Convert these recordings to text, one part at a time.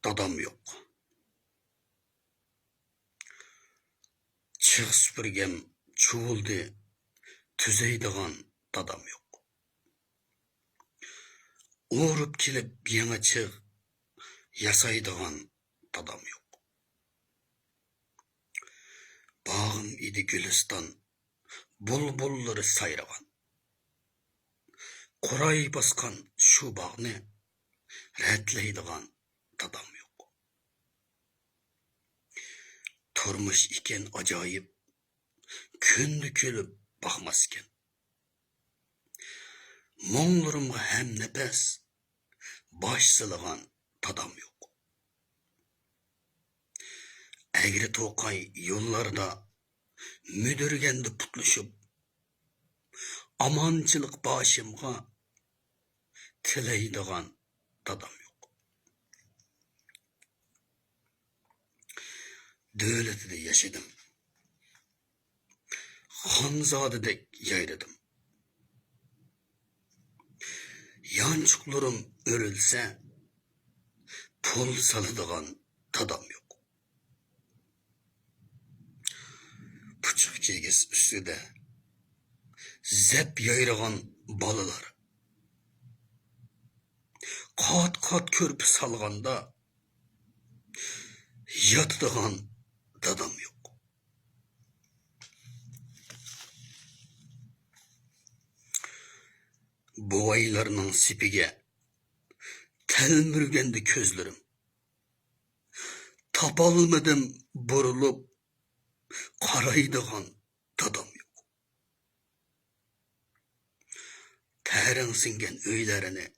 dadam yok. Çık süpürgem çuğuldu, tüzeydiğen dadam yok. Uğrup kelip yana çık, yasaydiğen dadam yok. Bağım idi gülistan, bulbulları sayragan. Kuray baskan şu bağını, retleydiğen dadam yok. Turmuş iken acayip, kündü külüp bakmasken. Moңlarımga hem nefes, baş sılagan dadam yok. Egri toqay yollarda, müdürgendi putluşup, amançılık başımga, tileydiğen dadam yok. Dövletide yaşadım. Hanzadedek yayradım. Yançıklarım örülse, pul salıdığan dadam yok. Puçuk kegiz üstüde, zep yayragan balılar. Kat kat körpü salganda, yatıdığan dadam yok. Boğaylarının sipige, telmürgendi közlerim. Tapalmadım burulup, karaydıgan dadam yok. Terin singen öylerini,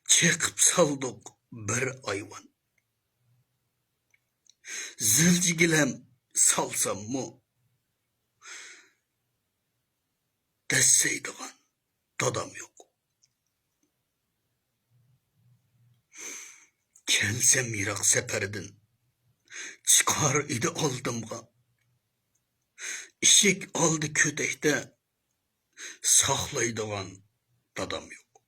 çekip saldık bir ayvan. Zilcigilem salsam mı, desseydigan dadam yok. Kelsem yirak seperdin, çıkar idi aldımga. İşik aldı kötekte, saklaydigan dadam yok.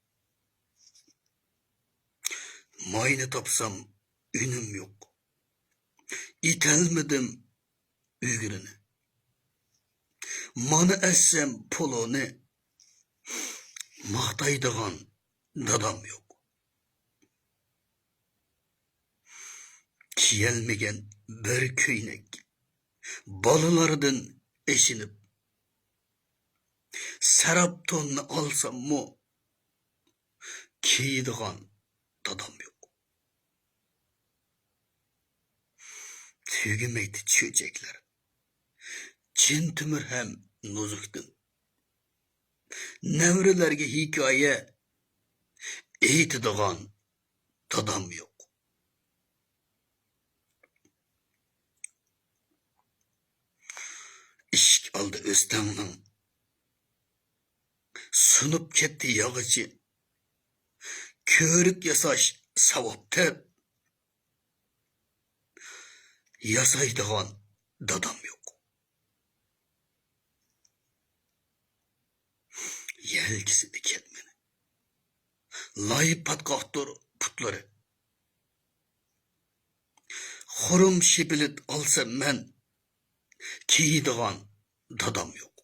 Mayını tapsam ünüm yok. İtelmedim ügürünü. Manı essem polonu, mahtaydigan dadam yok. Kiyelmegen bir köynek, balılardan eşinip, serap tonunu alsam mı, kiydigan dadam yok. Tügümeydi çöcekler, cin tümür hem nozukdun. Nevrelerge hikaye, eğitidigan dadam yok. İşk aldı Öztem'nin, sunup ketti yağıcı, körük yasaş savaptep, yasaydigan dadam yok. Yelkisidi ketmeni, layıp patkahtır putları, xurum şibilit alsam men, kiydigan dadam yok.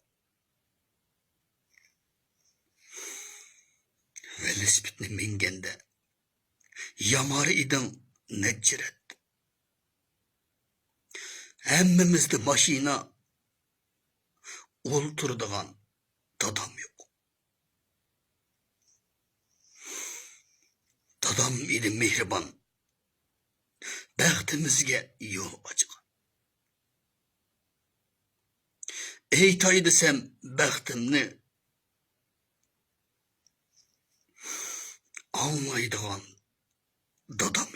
Velosipedni mingende, yamar idin necciret. Hemmimizde maşina, olturdigan dadam yok. Dadam idi mehriban, baxtimizge yol açıgan. Eytay desem baxtimni, anlaydigan dadam